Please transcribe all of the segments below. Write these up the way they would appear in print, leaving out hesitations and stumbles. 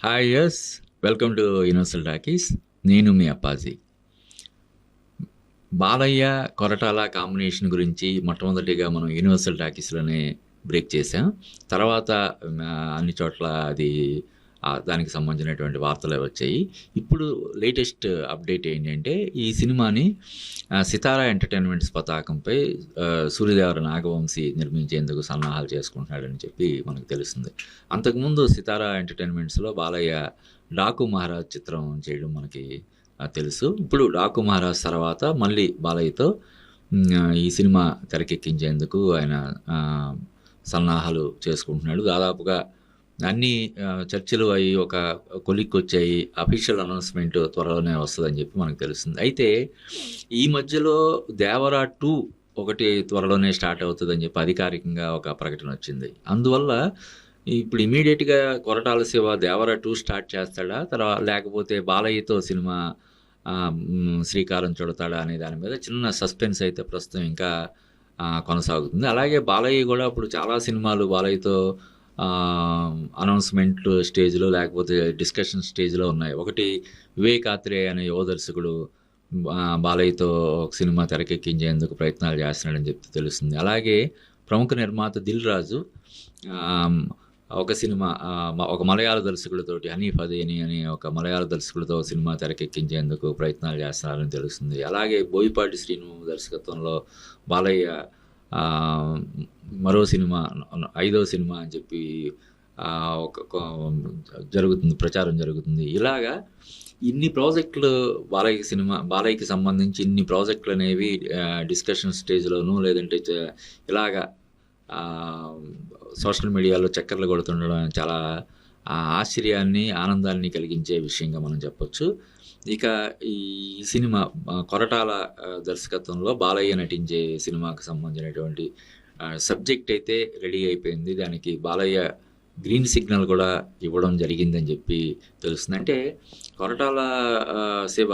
Hi yes welcome to universal talkies. నేను మీ Appaji. Balayya Koratala combination గురించి మొట్టమొదటిగా మనం యూనివర్సల్ టాకీస్లోనే బ్రేక్ చేసాం. తర్వాత అన్ని చోట్ల అది దానికి సంబంధించినటువంటి వార్తలు వచ్చాయి. ఇప్పుడు లేటెస్ట్ అప్డేట్ ఏంటంటే ఈ సినిమాని సితారా ఎంటర్టైన్మెంట్స్ పతాకంపై సూర్యదేవర నాగవంశీ నిర్మించేందుకు సన్నాహాలు చేసుకుంటున్నాడని చెప్పి మనకు తెలుస్తుంది. అంతకుముందు సితారా ఎంటర్టైన్మెంట్స్లో బాలయ్య డాకు మహారాజ్ చిత్రం చేయడం మనకి తెలుసు. ఇప్పుడు డాకు మహారాజ్ తర్వాత మళ్ళీ బాలయ్యతో ఈ సినిమా తెరకెక్కించేందుకు ఆయన సన్నాహాలు చేసుకుంటున్నాడు. దాదాపుగా అన్ని చర్చలు అయ్యి ఒక కొలిక్కి వచ్చాయి. అఫీషియల్ అనౌన్స్మెంట్ త్వరలోనే వస్తుందని చెప్పి మనకు తెలుస్తుంది. అయితే ఈ మధ్యలో దేవరా 2 ఒకటి త్వరలోనే స్టార్ట్ అవుతుందని చెప్పి అధికారికంగా ఒక ప్రకటన వచ్చింది. అందువల్ల ఇప్పుడు ఇమీడియట్గా కొరటాల శివ దేవరా 2 స్టార్ట్ చేస్తాడా, లేకపోతే బాలయ్యతో సినిమా శ్రీకారం చుడతాడా అనే దాని మీద చిన్న సస్పెన్స్ అయితే ప్రస్తుతం ఇంకా కొనసాగుతుంది. అలాగే బాలయ్య కూడా ఇప్పుడు చాలా సినిమాలు బాలయ్యతో అనౌన్స్మెంట్ స్టేజ్లో లేకపోతే డిస్కషన్ స్టేజ్లో ఉన్నాయి. ఒకటి వివేక్ ఆత్రేయ అనే యువ దర్శకుడు బాలయ్యతో ఒక సినిమా తెరకెక్కించేందుకు ప్రయత్నాలు చేస్తున్నాడని చెప్తే తెలుస్తుంది. అలాగే ప్రముఖ నిర్మాత దిల్ రాజు ఒక సినిమా ఒక మలయాళ దర్శకుడితోటి హనీఫ్ అదేని అనే ఒక మలయాళ దర్శకుడితో సినిమా తెరకెక్కించేందుకు ప్రయత్నాలు చేస్తున్నారని తెలుస్తుంది. అలాగే బోయపాటి శ్రీను దర్శకత్వంలో బాలయ్య మరో సినిమా 5వ సినిమా అని చెప్పి జరుగుతుంది, ప్రచారం జరుగుతుంది. ఇలాగా ఇన్ని ప్రాజెక్టులు బాలయ్యకి సంబంధించి ఇన్ని ప్రాజెక్టులు అనేవి డిస్కషన్ స్టేజ్లోనూ లేదంటే ఇలాగా సోషల్ మీడియాలో చక్కర్లు కొడుతుండడం చాలా ఆశ్చర్యాన్ని ఆనందాన్ని కలిగించే విషయంగా మనం చెప్పొచ్చు. ఇక ఈ సినిమా కొరటాల దర్శకత్వంలో బాలయ్య నటించే సినిమాకు సంబంధించినటువంటి సబ్జెక్ట్ అయితే రెడీ అయిపోయింది. దానికి బాలయ్య గ్రీన్ సిగ్నల్ కూడా ఇవ్వడం జరిగిందని చెప్పి తెలుస్తుంది. అంటే కొరటాల శివ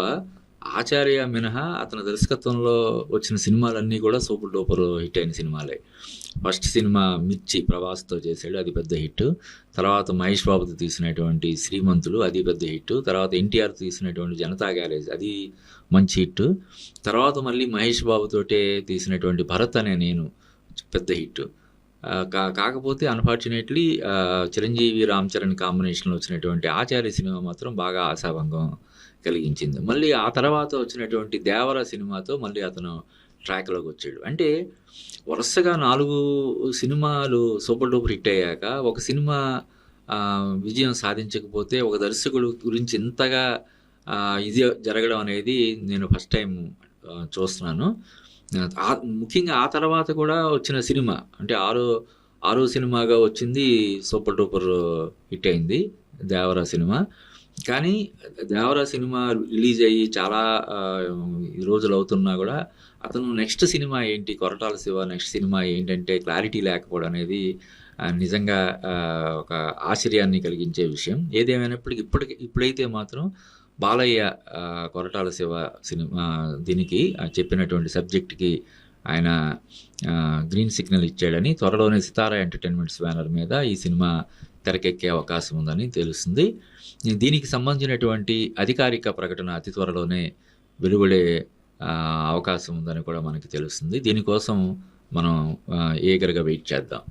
ఆచార్య మినహా అతని దర్శకత్వంలో వచ్చిన సినిమాలన్నీ కూడా సూపర్ డూపర్ హిట్ అయిన సినిమాలే. ఫస్ట్ సినిమా మిర్చి ప్రభాస్తో చేశాడు, అది పెద్ద హిట్. తర్వాత మహేష్ బాబుతో తీసినటువంటి శ్రీమంతులు, అది పెద్ద హిట్. తర్వాత ఎన్టీఆర్ తీసినటువంటి జనతా గ్యారేజ్, అది మంచి హిట్. తర్వాత మళ్ళీ మహేష్ బాబుతోటే తీసినటువంటి భరత్ అనే నేను పెద్ద హిట్. కాకపోతే అన్ఫార్చునేట్లీ చిరంజీవి రామ్ చరణ్ కాంబినేషన్లో వచ్చినటువంటి ఆచార్య సినిమా మాత్రం బాగా ఆశాభంగం కలిగించింది. మళ్ళీ ఆ తర్వాత వచ్చినటువంటి దేవర సినిమాతో మళ్ళీ అతను ట్రాక్లోకి వచ్చాడు. అంటే వరుసగా 4 సినిమాలు సూపర్ డూపర్ హిట్ అయ్యాక ఒక సినిమా విజయం సాధించకపోతే ఒక దర్శకుడు గురించి ఇంతగా ఇది జరగడం అనేది నేను ఫస్ట్ టైం చూస్తున్నాను. ముఖ్యంగా ఆ తర్వాత కూడా వచ్చిన సినిమా అంటే ఆరో సినిమాగా వచ్చింది, సూపర్ డూపర్ హిట్ అయింది దేవరా సినిమా. కానీ దేవరా సినిమా రిలీజ్ అయ్యి చాలా రోజులు అవుతున్నా కూడా అతను నెక్స్ట్ సినిమా ఏంటి, కొరటాల శివ నెక్స్ట్ సినిమా ఏంటంటే క్లారిటీ లేకపోవడం అనేది నిజంగా ఒక ఆశ్చర్యాన్ని కలిగించే విషయం. ఏదేమైనప్పటికీ ఇప్పుడైతే మాత్రం బాలయ్య కొరటాల శివ సినిమా దీనికి చెప్పినటువంటి సబ్జెక్ట్కి ఆయన గ్రీన్ సిగ్నల్ ఇచ్చాడని, త్వరలోనే సితారా ఎంటర్టైన్మెంట్స్ బ్యానర్ మీద ఈ సినిమా తెరకెక్కే అవకాశం ఉందని తెలుస్తుంది. దీనికి సంబంధించినటువంటి అధికారిక ప్రకటన అతి త్వరలోనే వెలువడే అవకాశం ఉందని కూడా మనకి తెలుస్తుంది. దీనికోసం మనం ఏగరగా వెయిట్ చేద్దాం.